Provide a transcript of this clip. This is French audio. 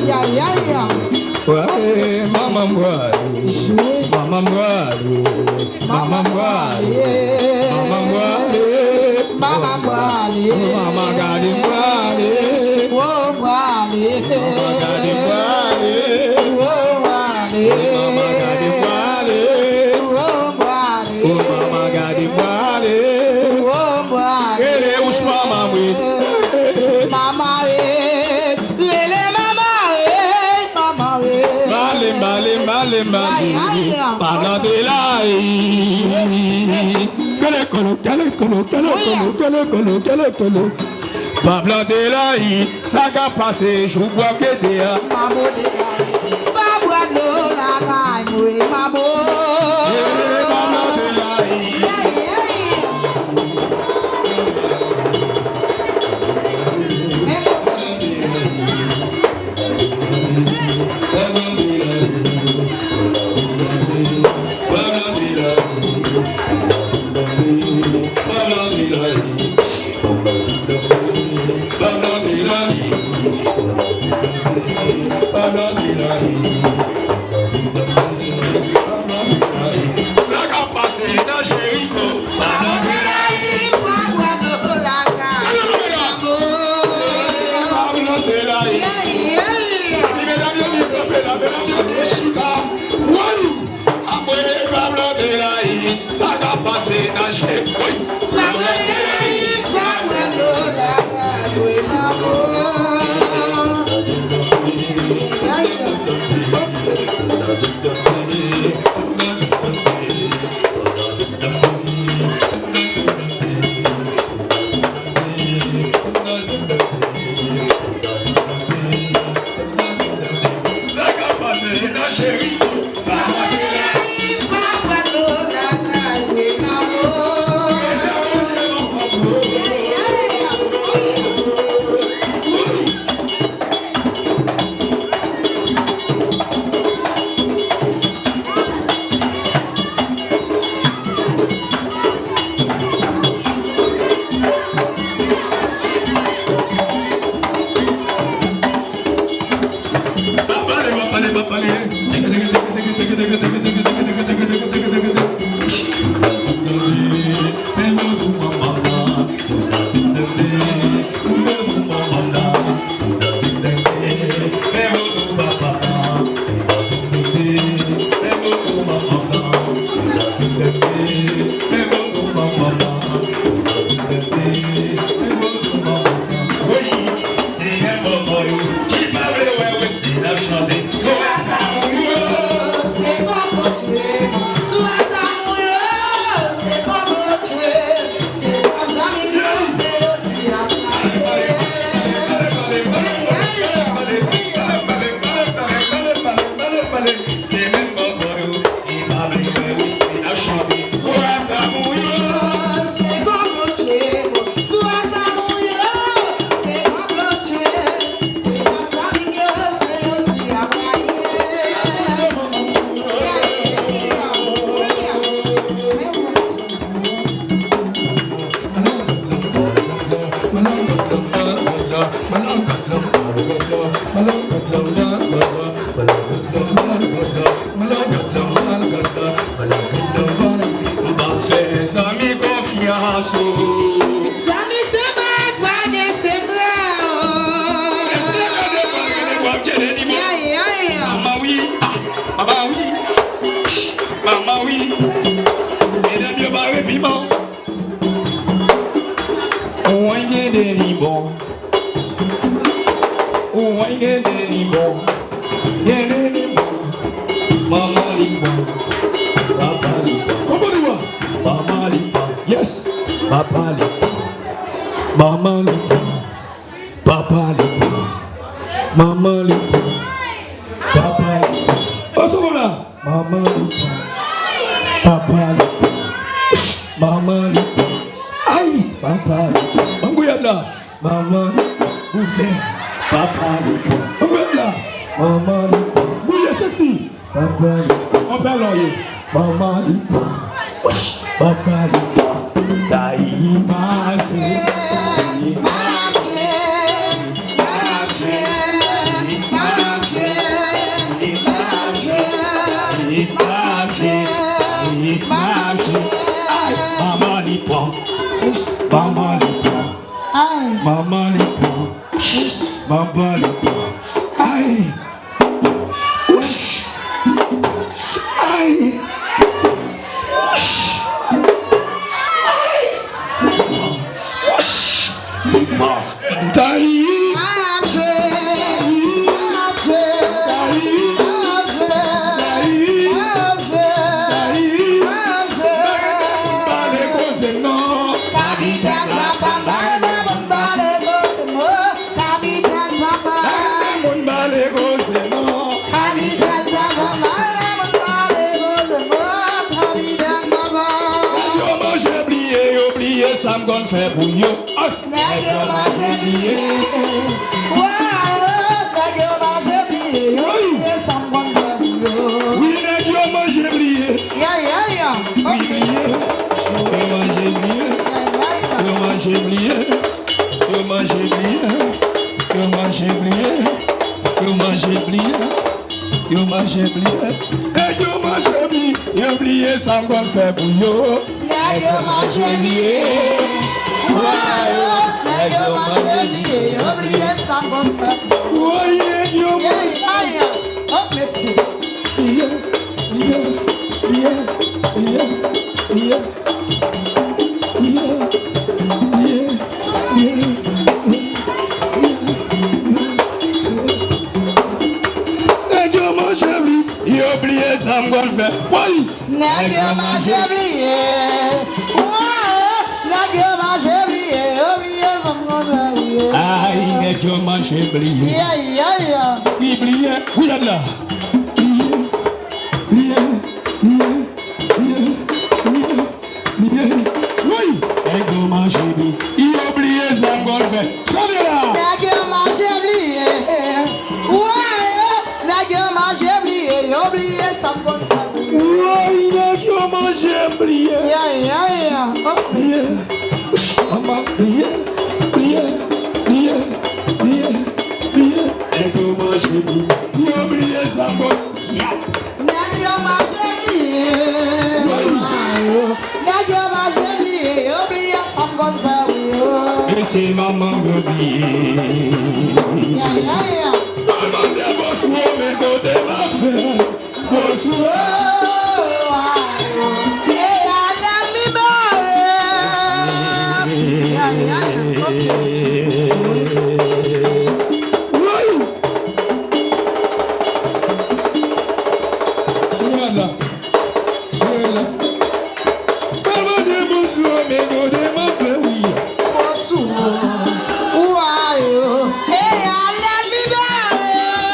Ya ya ya. Ouais, maman boire. Maman boire. Maman boire. Maman boire. Maman boire. Maman garde boire. Oh boire. Maman garde boire. Oh boire. Maman garde boire. Oh boire. Maman garde boire. Oh boire. Ele us maman oui. Mama lele mama mama Male Panade la Kele Pablo de la ça va passer, je vois que dia. Mabo de la Babwa no la kai mabo. Pablo de la Maman oui, mesdames, il va répiment. On a des libons. On a des libons. Maman libon. Papa libon. Maman libon. Yes. Papa libon. Maman libon. Papa libon. Maman libon. Papa libon. Oh, là. Maman libon. Papa libon. Maman libon. Aïe. Papa libon. Mangouya maman bouger. Papa libon. Mangouya maman libon. Bouger sexy. Papa libon. On perd l'oreille. Maman libon. Papa libon. Ta image. pas le temps. Aïe. Wesh. Aïe. Wesh. Aïe. Wesh. Lipa. Taï. Ça me gonne fait pour you. Oui, nègre manger blié. Oublié, ça me gonne fait pour you. Oublié, ça me gonne fait. Oui. Nègre mange oublié. Nègre mange oublié. Oublié, ça me gonne oublié. Aïe, nègre mange oublié. Oui, oublié, oui, là. Oui, nègre mange oublié. Il oublié, ça me gonne fait. Salut là. Nègre mange oublié. Nègre mange oublié. Oublié, ça me gonne fait. Oui, nègre mange oublié. Maman, plié. Nègre mange oublié. Il oublié, ça me gonne. Nègre mange oublié. Nègre mange oublié. Oublié, ça me gonne fait. Et c'est maman oublié. Maman de bonsoir, mais côté ma fête. Bonsoir. Maman de bonsoir, mais